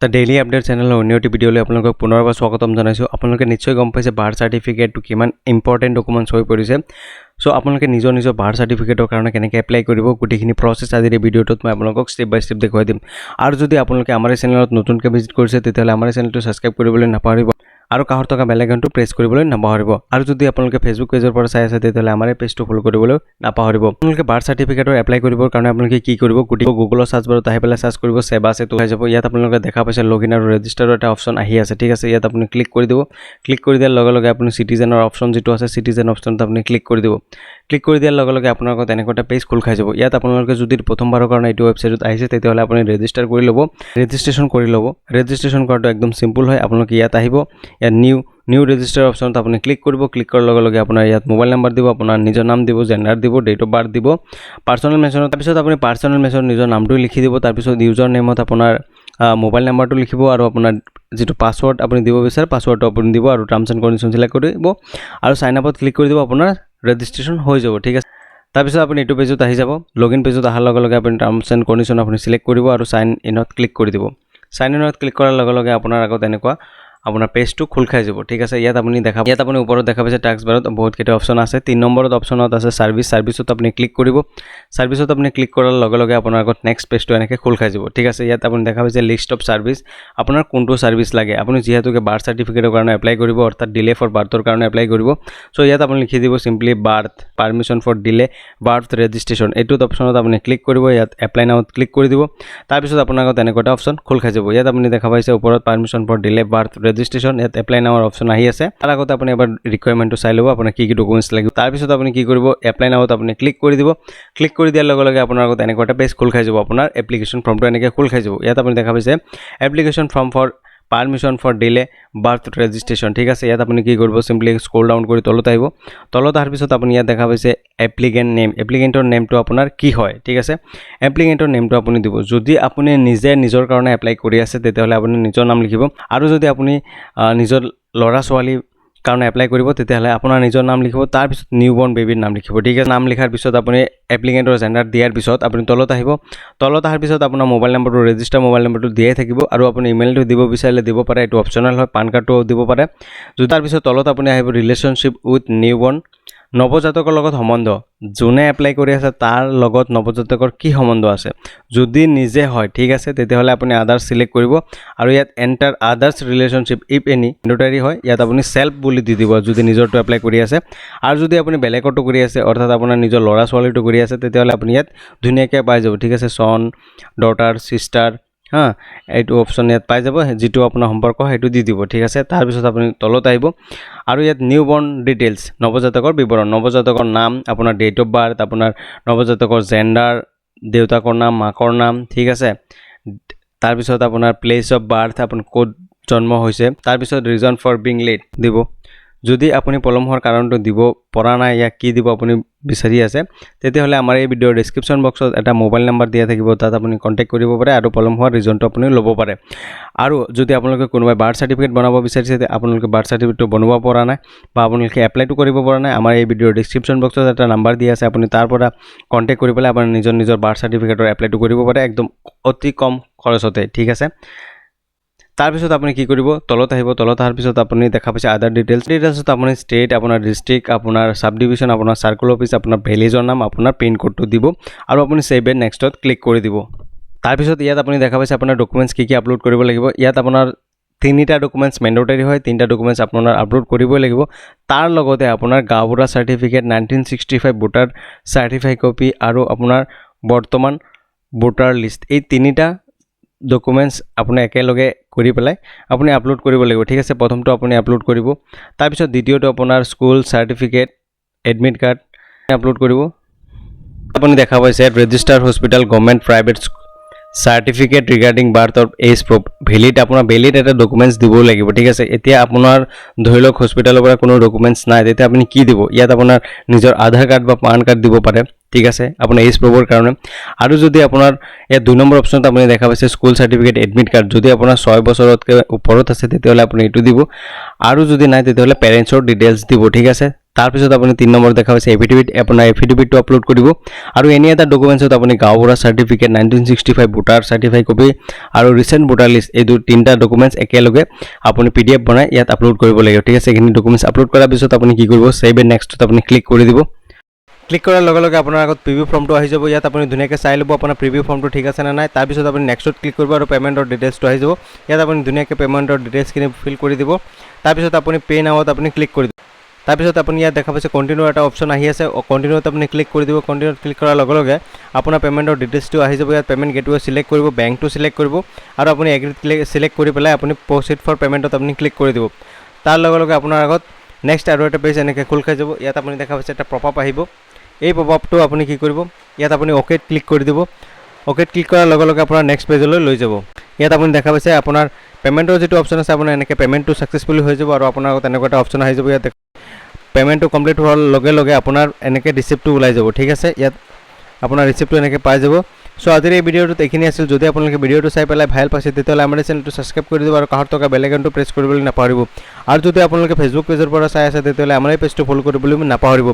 The daily update channel অন্যটি ভিডিঅ'লৈ আপোনালোকক পুনৰবাৰ স্বাগতম জনাইছোঁ। আপোনালোকে নিশ্চয় গম পাইছে বাৰ্থ চাৰ্টিফিকেটটো কিমান ইম্পৰ্টেণ্ট ডকুমেণ্টছ হৈ পৰিছে। সো আপোনালোকে নিজৰ বাৰ্থ চাৰ্টিফিকেটৰ কাৰণে কেনেকৈ এপ্লাই কৰিব গোটেইখিনি প্ৰচেছ আজিৰ এই ভিডিঅ'টোত মই আপোনালোকক ষ্টেপ বাই ষ্টেপ দেখুৱাই দিম। আৰু যদি আপোনালোকে আমাৰ এই চেনেলত নতুনকৈ ভিজিট কৰিছে তেতিয়াহ'লে আমাৰ এই চেনেলটো ছাবস্ক্ৰাইব কৰিবলৈ নাপাহৰিব আৰু কাষত থকা বেল আইকনটো প্ৰেছ কৰিবলৈ নাপাহৰিব। আৰু যদি আপোনালোকে ফেচবুক পেজৰ পৰা চাই আছে তেতিয়াহ'লে আমাৰ এই পেজটো ফ'ল' কৰিবলৈ নাপাহৰিব। আপোনালোকে বাৰ্থ চাৰ্টিফিকেটৰ এপ্লাই কৰিবৰ কাৰণে আপোনালোকে কি কৰিব, গোটেই গুগলৰ ছাৰ্চ বাৰত আহি পেলাই ছাৰ্চ কৰিব সেৱা সেতু হৈ যাব। ইয়াত আপোনালোকে দেখা পাইছে লগইন আৰু ৰেজিষ্টাৰৰ এটা অপশ্যন আহি আছে, ঠিক আছে। ইয়াত আপুনি ক্লিক কৰি দিব। ক্লিক কৰি দিয়াৰ লগে লগে আপুনি চিটিজেনৰ অপশ্যন যিটো আছে চিটিজেন অপশ্যনত আপুনি ক্লিক কৰি দিব। ক্লিক কৰি দিয়াৰ লগে লগে আপোনাৰ আগত এনেকুৱা এটা পেজ খোল খাই যাব। ইয়াত আপোনালোকে যদি প্ৰথমবাৰৰ কাৰণে এইটো ৱেবছাইটত আহিছে তেতিয়াহ'লে আপুনি ৰেজিষ্টাৰ কৰি ল'ব, ৰেজিষ্ট্ৰেশ্যন কৰি ল'ব। ৰেজিষ্ট্ৰেশ্যন কৰাটো একদম চিম্পুল হয়। আপোনালোকে ইয়াত আহিব, ইয়াত নিউ ৰেজিষ্টাৰ অপশ্যনত আপুনি ক্লিক কৰিব। ক্লিক কৰাৰ লগে লগে আপোনাৰ ইয়াত মোবাইল নাম্বাৰ দিব, আপোনাৰ নিজৰ নাম দিব, জেণ্ডাৰ দিব, ডেট অফ বাৰ্থ দিব, পাৰ্চনেল মেনশ্যনত তাৰপিছত আপুনি পাৰ্চনেল মেনশ্যনত নিজৰ নামটো লিখি দিব। তাৰপিছত ইউজাৰ নেমত আপোনাৰ মোবাইল নাম্বাৰটো লিখিব আৰু আপোনাৰ যিটো পাছৱৰ্ড আপুনি দিব বিচাৰে পাছৱৰ্ডটো আপুনি দিব আৰু টাৰ্মছ এণ্ড কণ্ডিশ্যন চিলেক্ট কৰি দিব আৰু চাইন আপত ক্লিক কৰি দিব। আপোনাৰ ৰেজিষ্ট্ৰেশ্যন হৈ যাব, ঠিক আছে। তাৰপিছত আপুনি এইটো পেজত আহি যাব। লগইন পেজত অহাৰ লগে লগে আপুনি টাৰ্মছ এণ্ড কণ্ডিশ্যন আপুনি চিলেক্ট কৰিব আৰু চাইন ইনত ক্লিক কৰি দিব। চাইন ইনত ক্লিক কৰাৰ লগে লগে আপোনাৰ আগত এনেকুৱা আপোনাৰ পেজটো খোল খাই যাব, ঠিক আছে। ইয়াত আপুনি ওপৰত দেখা পাইছে টাস্ক বাৰত বহুতকেইটা অপশ্যন আছে। 3 নম্বৰত অপশ্যনত আছে ছাৰ্ভিছত আপুনি ক্লিক কৰিব। ছাৰ্ভিছত আপুনি ক্লিক কৰাৰ লগে লগে আপোনাৰ আগত নেক্সট পেজটো এনেকৈ খোল খাই যাব, ঠিক আছে। ইয়াত আপুনি দেখা পাইছে লিষ্ট অফ ছাৰ্ভিচ, আপোনাৰ কোনটো ছাৰ্ভিচ লাগে। আপুনি যিহেতুকে বাৰ্থ চাৰ্টিফিকেটৰ কাৰণে এপ্লাই কৰিব, অৰ্থাৎ ডিলে ফৰ বাৰ্থৰ কাৰণে এপ্লাই কৰিব। চ' ইয়াত আপুনি লিখি দিব simply birth permission for delay birth registration, এইটোত অপশ্যনত আপুনি ক্লিক কৰিব। ইয়াত এপ্লাই নাওত ক্লিক কৰি দিব। তাৰপিছত আপোনাৰ আগত এনেকুৱা এটা অপশ্যন খোল খাই যাব। ইয়াত আপুনি দেখা পাইছে ওপৰত permission for delay birth registration, ইয়াত এপ্লাই নাওৰ অপশ্যন আহি আছে। তাৰ আগতে আপুনি এবাৰ ৰিকুৱাৰমেণ্টটো চাই ল'ব আপোনাৰ কি ডকুমেণ্টছ লাগিব। তাৰপিছত আপুনি কি কৰিব, এপ্লাই নাওত আপুনি ক্লিক কৰি দিব। ক্লিক কৰি দিয়াৰ লগে লগে আপোনাৰ আগত এনেকুৱা এটা পেজ খোল খাই যাব। আপোনাৰ এপ্লিকেশ্যন ফৰ্মটো এনেকৈ খোল খাই যাব। ইয়াত আপুনি দেখা পাইছে application form for permission for delay birth registration, ঠিক আছে। ইয়াত আপুনি কি কৰিব, চিম্পলি স্ক্ৰল ডাউন কৰি তলত আহিব। তলত অহাৰ পিছত আপুনি ইয়াত দেখা পাইছে এপ্লিকেণ্ট নেম, এপ্লিকেণ্টৰ নেমটো আপোনাৰ কি হয়, ঠিক আছে। এপ্লিকেণ্টৰ নেমটো আপুনি দিব। যদি আপুনি নিজৰ কাৰণে এপ্লাই কৰি আছে তেতিয়াহ'লে আপুনি নিজৰ নাম লিখিব, আৰু যদি আপুনি নিজৰ ল'ৰা ছোৱালী কাৰণে এপ্লাই কৰিব তেতিয়াহ'লে আপোনাৰ নিজৰ নাম লিখিব। তাৰপিছত নিউ বৰ্ণ বেবীৰ নাম লিখিব, ঠিক আছে। নাম লিখাৰ পিছত আপুনি এপ্লিকেণ্টৰ জেণ্ডাৰ দিয়াৰ পিছত আপুনি তলত আহিব। তলত অহাৰ পিছত আপোনাৰ মোবাইল নাম্বাৰটো ৰেজিষ্টাৰ মোবাইল নাম্বাৰটো দিয়াই থাকিব, আৰু আপুনি ইমেইলটো দিব বিচাৰিলে দিব পাৰে, এইটো অপশ্যনেল হয়। পান কাৰ্ডটো দিব পাৰে। তাৰপিছত তলত আপুনি আহিব ৰিলেশ্যনশ্বিপ উইথ নিউ বৰ্ণ, নৱজাতকৰ লগত সম্বন্ধ। যোনে এপ্লাই কৰি আছে তাৰ লগত নৱজাতকৰ কি সম্বন্ধ আছে। যদি নিজে হয়, ঠিক আছে, তেতিয়াহ'লে আপুনি আদাৰ্ছ চিলেক্ট কৰিব, আৰু ইয়াত enter others relationship if any mandatory হয়। ইয়াত আপুনি সেল্ফ বুলি দি দিব যদি নিজৰটো এপ্লাই কৰি আছে। আৰু যদি আপুনি বেলেগৰটো কৰি আছে, অৰ্থাৎ আপোনাৰ নিজৰ ল'ৰা ছোৱালীটো কৰি আছে, তেতিয়াহ'লে আপুনি ইয়াত ধুনীয়াকৈ পাই যাব, ঠিক আছে। চন, ডটাৰ, চিষ্টাৰ, এইটো অপশ্যন ইয়াত পাই যাব। যিটো আপোনাৰ সম্পৰ্ক সেইটো দি দিব, ঠিক আছে। তাৰপিছত আপুনি তলত আহিব আৰু ইয়াত নিউ বৰ্ণ ডিটেইলছ, নৱজাতকৰ বিৱৰণ, নৱজাতকৰ নাম, আপোনাৰ ডেট অফ বাৰ্থ, আপোনাৰ নৱজাতকৰ জেণ্ডাৰ, দেউতাকৰ নাম, মাকৰ নাম, ঠিক আছে। তাৰপিছত আপোনাৰ প্লেচ অফ বাৰ্থ, আপোনাৰ ক'ত জন্ম হৈছে। তাৰপিছত ৰিজন ফৰ বিং লেট দিব। যদি আপুনি পলম হোৱাৰ কাৰণটো দিব পৰা নাই, ইয়াক কি দিব আপুনি বিচাৰি আছে, তেতিয়াহ'লে আমাৰ এই ভিডিঅ'ৰ ডেছক্ৰিপশ্যন বক্সত এটা মোবাইল নাম্বাৰ দিয়া থাকিব, তাত আপুনি কণ্টেক্ট কৰিব পাৰে আৰু পলম হোৱাৰ ৰিজনটো আপুনি ল'ব পাৰে। আৰু যদি আপোনালোকে কোনোবাই বাৰ্থ চাৰ্টিফিকেট বনাব বিচাৰিছে, আপোনালোকে বাৰ্থ চাৰ্টিফিকেটটো বনাব পৰা নাই বা আপোনালোকে এপ্লাইটো কৰিব পৰা নাই, আমাৰ এই ভিডিঅ'ৰ ডেছক্ৰিপশ্যন বক্সত এটা নাম্বাৰ দিয়া আছে, আপুনি তাৰ পৰা কণ্টেক্ট কৰি পেলাই আপুনি নিজৰ বাৰ্থ চাৰ্টিফিকেটৰ এপ্লাইটো কৰিব পাৰে, একদম অতি কম খৰচতে, ঠিক আছে। তাৰপিছত আপুনি কি কৰিব, তলত আহিব। তলত অহাৰ পিছত আপুনি দেখা পাইছে আদাৰ ডিটেইলছত আপুনি ষ্টেট, আপোনাৰ ডিষ্ট্ৰিক্ট, আপোনাৰ চাব ডিভিশ্যন, আপোনাৰ চাৰ্কল অফিচ, আপোনাৰ ভিলেজৰ নাম, আপোনাৰ পিন কোডটো দিব, আৰু আপুনি ছেভ এণ্ড নেক্সটত ক্লিক কৰি দিব। তাৰপিছত ইয়াত আপুনি দেখা পাইছে আপোনাৰ ডকুমেণ্টছ কি আপলোড কৰিব লাগিব। ইয়াত আপোনাৰ 3টা ডকুমেণ্টছ মেণ্ডেটৰী হয়, 3টা ডকুমেণ্টছ আপোনাৰ আপলোড কৰিবই লাগিব। তাৰ লগতে আপোনাৰ গাঁওবুঢ়া চাৰ্টিফিকেট, 1965 ভোটাৰ চাৰ্টিফাইড কপি, আৰু আপোনাৰ বৰ্তমান ভোটাৰ লিষ্ট, এই 3টা ডকুমেণ্টছ আপুনি একেলগে কৰি পেলাই আপুনি আপলোড কৰিব লাগিব, ঠিক আছে। প্ৰথমটো আপুনি আপলোড কৰিব। তাৰপিছত দ্বিতীয়টো আপোনাৰ school certificate, admit card upload কৰিব। আপুনি দেখা পাইছে register hospital government private certificate regarding birth of age proof, আপোনাৰ ভেলিড এটা ডকুমেণ্টছ দিব লাগিব, ঠিক আছে। এতিয়া আপোনাৰ ধৰি লওক হস্পিটেলৰ পৰা কোনো ডকুমেণ্টছ নাই, তেতিয়া আপুনি কি দিব, ইয়াত আপোনাৰ নিজৰ আধাৰ কাৰ্ড বা পান কাৰ্ড দিব পাৰে, ঠিক আছে, আপোনাৰ এজ প্ৰুফৰ কাৰণে। আৰু যদি আপোনাৰ ইয়াত 2 নম্বৰ অপশ্যনত আপুনি দেখা পাইছে স্কুল চাৰ্টিফিকেট, এডমিট কাৰ্ড, যদি আপোনাৰ 6 বছৰতকৈ ওপৰত আছে তেতিয়াহ'লে আপুনি এইটো দিব, আৰু যদি নাই তেতিয়াহ'লে পেৰেণ্টছৰ ডিটেইলছ দিব, ঠিক আছে। তাৰপিছত আপুনি 3 নম্বৰ দেখা পাইছে এফিডেভিট, আপোনাৰ এফিডেভিটটো আপলোড কৰিব আৰু এনি এটা ডকুমেণ্টছত আপুনি গাঁওবুঢ়া চাৰ্টিফিকেট 1965 ভোটাৰ চাৰ্টিফাই কপি আৰু ৰিচেণ্ট ভোটাৰ লিষ্ট এই তিনিটা ডকুমেণ্টছ একেলগে আপুনি PDF বনাই ইয়াত আপলোড কৰিব লাগিব। ঠিক আছে, এইখিনি ডকুমেণ্টছ আপলোড কৰাৰ পিছত আপুনি কি কৰিব, ছেভ এণ্ড নেক্সটত আপুনি ক্লিক কৰি দিব। ক্লিক কৰাৰ লগে লগে আপোনাৰ আগত প্ৰিভিউ ফৰ্মটো আহি যাব। ইয়াত আপুনি ধুনীয়াকৈ চাই ল'ব আপোনাৰ প্ৰিভিউ ফৰ্মটো ঠিক আছে নে নাই। তাৰপিছত আপুনি নেক্সটত ক্লিক কৰিব আৰু পে'মেণ্টৰ ডিটেইলছটো আহি যাব। ইয়াত আপুনি ধুনীয়াকৈ পে'মেণ্টৰ ডিটেইলছখিনি ফিল কৰি দিব। তাৰপিছত আপুনি পে' নাওত আপুনি ক্লিক কৰি দিব। তাৰপিছত আপুনি ইয়াত দেখা পাইছে কণ্টিনিউ এটা অপশ্যন আহি আছে, কণ্টিনিউত আপুনি ক্লিক কৰি দিব। কণ্টিনিউত ক্লিক কৰাৰ লগে লগে আপোনাৰ পে'মেণ্টৰ ডিটেইলছটো আহি যাব। ইয়াত পে'মেণ্ট গেটৱে চিলেক্ট কৰিব, বেংকটো চিলেক্ট কৰিব আৰু আপুনি এগ্ৰিত চিলেক্ট কৰি পেলাই আপুনি প্ৰচিড ফৰ পে'মেণ্টত আপুনি ক্লিক কৰি দিব। তাৰ লগে লগে আপোনাৰ আগত নেক্সট আৰু এটা পেজ এনেকৈ খোল খাই যাব। ইয়াত আপুনি দেখা পাইছে এটা পপআপ আহিব। এই পপআপটো আপুনি কি কৰিব, ইয়াত আপুনি অ'কেত ক্লিক কৰি দিব। অ'কেত ক্লিক কৰাৰ লগে লগে আপোনাৰ নেক্সট পেজলৈ লৈ যাব। ইয়াত আপুনি দেখা পাইছে আপোনাৰ পে'মেণ্টৰ যিটো অপশ্যন আছে আপোনাৰ এনেকৈ পে'মেণ্টটো ছাকচেছফুলি হৈ যাব আৰু আপোনাৰ আগত এনেকুৱা এটা অপশ্যন আহি যাব। ইয়াত পে'মেণ্টটো কমপ্লিট হোৱাৰ লগে লগে আপোনাৰ এনেকৈ ৰিচিপ্টটো ওলাই যাব। ঠিক আছে, ইয়াত আপোনাৰ ৰিচিপ্টটো এনেকৈ পাই যাব। চ' আজিৰ এই ভিডিঅ'টোত এইখিনি আছিল। যদি আপোনালোকে ভিডিঅ'টো চাই পেলাই ভাল পাইছে তেতিয়াহ'লে আমাৰ চেনেলটো ছাবস্ক্ৰাইব কৰি দিব আৰু কাষত থকা বেল আইকনটো প্ৰেছ কৰিবলৈ নাপাহৰিব। আৰু যদি আপোনালোকে ফেচবুক পেজৰ পৰা চাই আছে তেতিয়াহ'লে আমাৰ এই পেজটো ফ'ল' কৰিবলৈ নাপাহৰিব।